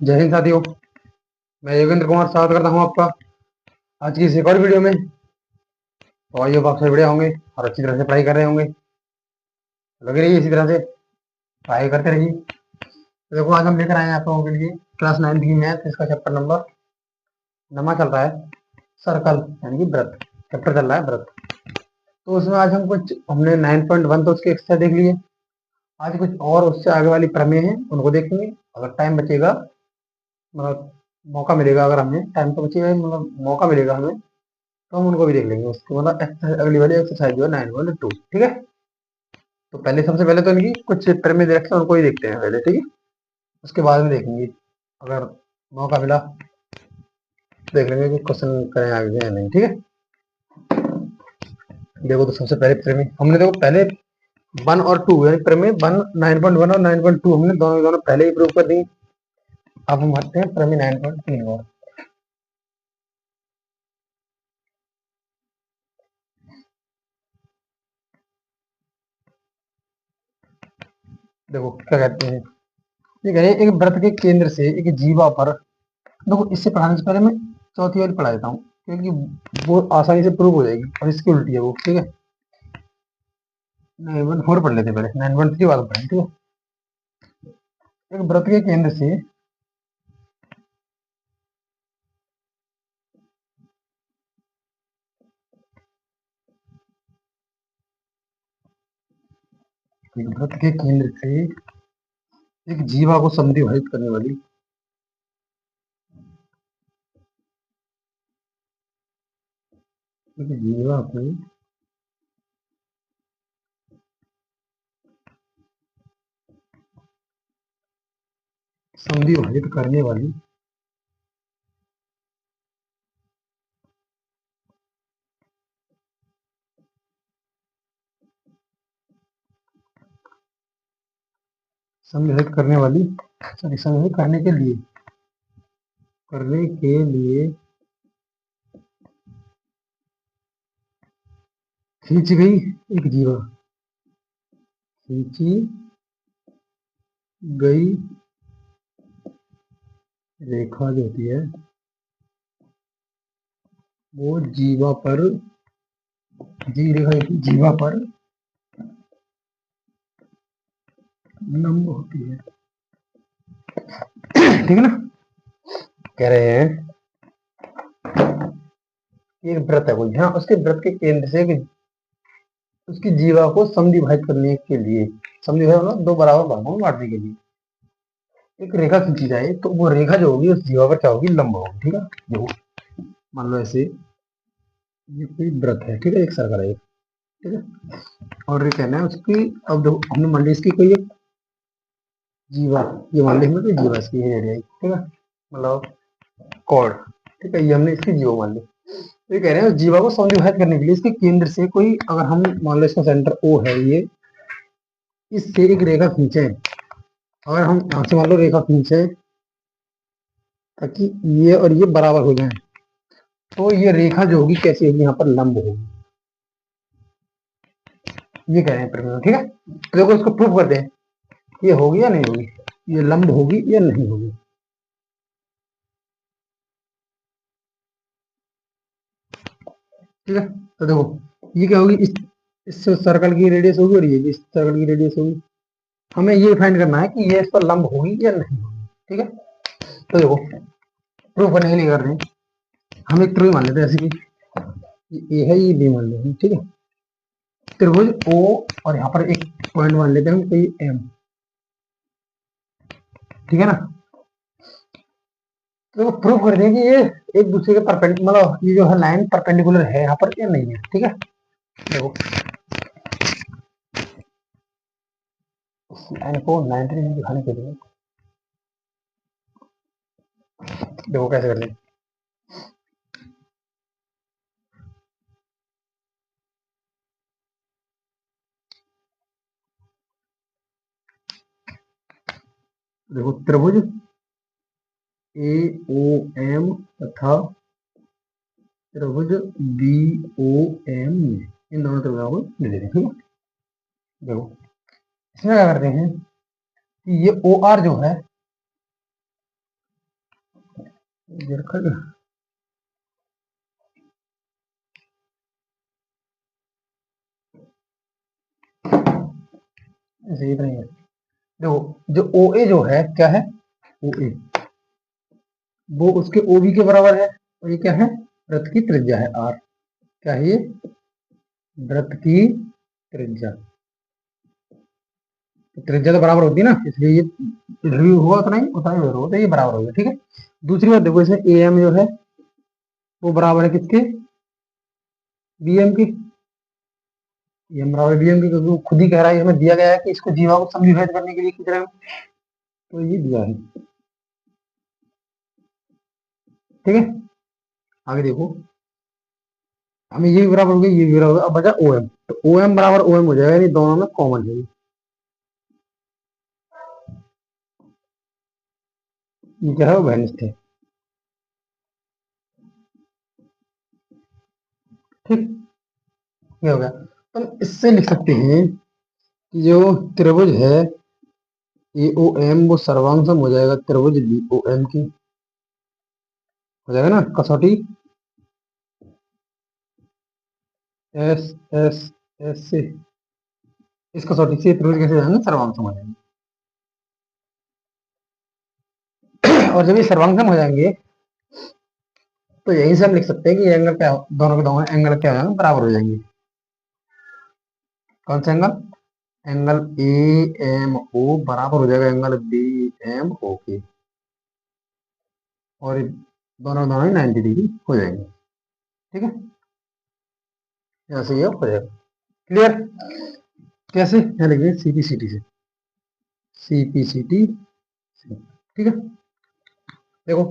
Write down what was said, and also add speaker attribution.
Speaker 1: जय हिंद साथियों। मैं योगेंद्र कुमार स्वागत करता हूं आपका आज की इस एक और वीडियो में। तो आइए आप सभी बढ़िया होंगे और अच्छी तरह से पढ़ाई कर रहे होंगे। लगे रहिए इसी तरह से पढ़ाई करते रहिए। तो देखो आज हम लेकर आए हैं आप लोगों के लिए क्लास 9 की मैथ, इसका चैप्टर नंबर नमा चल रहा है सर्कल यानी कि वृत्त। चैप्टर चल रहा है वृत्त। तो उसमें आज हमने 9.1 तो उसके एक्सरसाइज देख लिए। आज कुछ और उससे आगे वाली प्रमेय हैं उनको देखेंगे। अगर टाइम बचेगा, मतलब मौका मिलेगा, अगर हमें टाइम तो बचेगा, मतलब मौका मिलेगा हमें, तो हम उनको भी देख लेंगे। उसके मतलब अगली वाली एक्सरसाइज जो है 9.2, ठीक है। तो सबसे पहले तो इनकी कुछ प्रमेय दे रखे हैं, उनको ही देखते हैं पहले, ठीक है। उसके बाद में देखेंगे, अगर मौका मिला देख लेंगे कि क्वेश्चन करें आगे या नहीं, ठीक है। देखो तो सबसे पहले प्रमेय हमने देखो पहले 1 और 2 यानी प्रमेय 9.1 और 9.2 हमने दोनों पहले ही प्रूव कर दी। अब हम आते हैं प्रमेय 9.3 और। देखो क्या कहते हैं, ये कह रहे हैं एक वृत्त के केंद्र से एक जीवा पर। देखो इससे पढ़ाने से पहले मैं चौथी वाली पढ़ा देता हूँ, क्योंकि वो आसानी से प्रूव हो जाएगी और इसकी उल्टी है वो, ठीक है। 9.4 पढ़ लेते पहले, 9.3 बाद पढ़ें, ठीक है। एक वृत्त के केंद्र से एक जीवा को समद्विभाजित करने वाली एक जीवा को समद्विभाजित करने वाली समद्विभाजित करने वाली सॉरी समद्विभाजित करने के लिए खींची गई एक जीवा, खींची गई रेखा जो होती है वो जीवा पर जीवा पर लंब होती है, ठीक है ना। कह रहे हैं एक व्रत है कोई, हाँ, उसके व्रत के केंद्र से उसकी जीवा को समद्विभाजित करने के लिए, समद्विभाजित मतलब दो बराबर भागों में बांटने के लिए एक रेखा खींची जाए, तो वो रेखा जो होगी उस जीवा पर क्या होगी, लंब होगी, ठीक है। देखो मान लो ऐसे ये कोई व्रत है, ठीक है, एक सर्कल है, ठीक है। और ये कहना है उसकी, अब देखो हमने मान ली इसकी कोई एक जीवा, ये मान ली हमने कोई जीवा इसकी एरिया, ठीक है, मतलब कॉर्ड, ठीक है, ये हमने इसकी जीवा मान ली। ये कह रहे हैं जीवा को समद्विभाजित करने के लिए इसके केंद्र से कोई, अगर हम मान लो इसका सेंटर ओ है, ये इससे एक रेखा खींचे, अगर हम यहाँ से मान लो रेखा खींचे ताकि ये और ये बराबर हो जाए, तो ये रेखा जो होगी कैसी होगी, यहाँ पर लंब होगी, ये कह रहे हैं प्रमेय, ठीक है। तो देखो इसको प्रूव करते हैं, ये होगी या नहीं होगी, ये लंब होगी या नहीं होगी। ठीक है, तो देखो ये क्या होगी, इस सर्कल की रेडियस होगी और ये भी इस सर्कल की रेडियस होगी। हमें ये फाइंड करना है कि ये इस पर लंब होगी या नहीं होगी, ठीक है। तो देखो प्रूफ करने के लिए कर रहे हैं, हम एक त्रिभुज मान लेते हैं, जैसे कि ये है, ये बी मान लेते हैं, ठीक है। त्रिभुज ओ और यहाँ पर एक पॉइंट मान लेते हैं कोई एम, ठीक है ना। तो प्रूफ कर दें कि ये एक दूसरे के परपेंडिकुलर, मतलब ये जो है लाइन परपेंडिकुलर है यहाँ पर या नहीं है, ठीक है। देखो इस लाइन को 90 डिग्री दिखाने के लिए देखो कैसे कर लें। देखो त्रिभुज ए ओ एम तथा त्रिभुज बी ओ एम, इन दोनों त्रिभुजों को ले लेते हैं, ठीक है। देखो इसमें क्या करते हैं कि ये ओ आर जो है ये रखा गया। ऐसे ही नहीं है। देखो जो ओ ए जो है क्या है, ओ ए वो उसके ओ बी के बराबर है, और ये क्या है, वृत्त की त्रिज्या है आर। क्या है ये, वृत्त की त्रिज्या। तो त्रिज्या तो बराबर होती है ना, इसलिए ये इधर भी हुआ उतना ही उधर होगा, तो ये बराबर हो गया। ठीक है। दूसरी बात देखो, इसमें ए एम जो है वो बराबर है किसके, बी एम की। ए एम बराबर बी एम की, क्योंकि वो खुद ही कह रहा है, इसमें दिया गया है कि इसको जीवा को समविभेद करने के लिए कितना है, तो ये दिया है। ठीक है। आगे देखो, हमें ये भी बराबर हो गया, ये भी बराबर हो गया, अब बचा ओ एम। तो ओ एम बराबर ओ एम हो जाएगा, यानी दोनों में कॉमन है। ये क्या है, वो वैनिस्ट है। ठीक, ये हो गया। तो हम इससे लिख सकते हैं कि जो त्रिभुज है ए ओ एम वो सर्वांग हो जाएगा त्रिभुज बी ओ एम की, हो जाएगा ना कसौटी एस एस एस से, इस कसौटी से त्रिभुज कैसे जाएंगे, सर्वांग हो जाएंगे। और जब ये सर्वांग हो जाएंगे तो यहीं से हम लिख सकते हैं कि एंगल क्या, दोनों के दोनों एंगल क्या हो जाएंगे, बराबर हो जाएंगे। कौन सा angle, angle A M O बराबर हो जाएगा एंगल बी एम ओ के, और ये दोनों दोनों 90 डिग्री हो जाएंगे। ठीक है, ऐसे ये हो जाएगा। क्लियर। कैसे, यहाँ लिखिए सी पी सी टी से, सी पी सी टी। ठीक है। देखो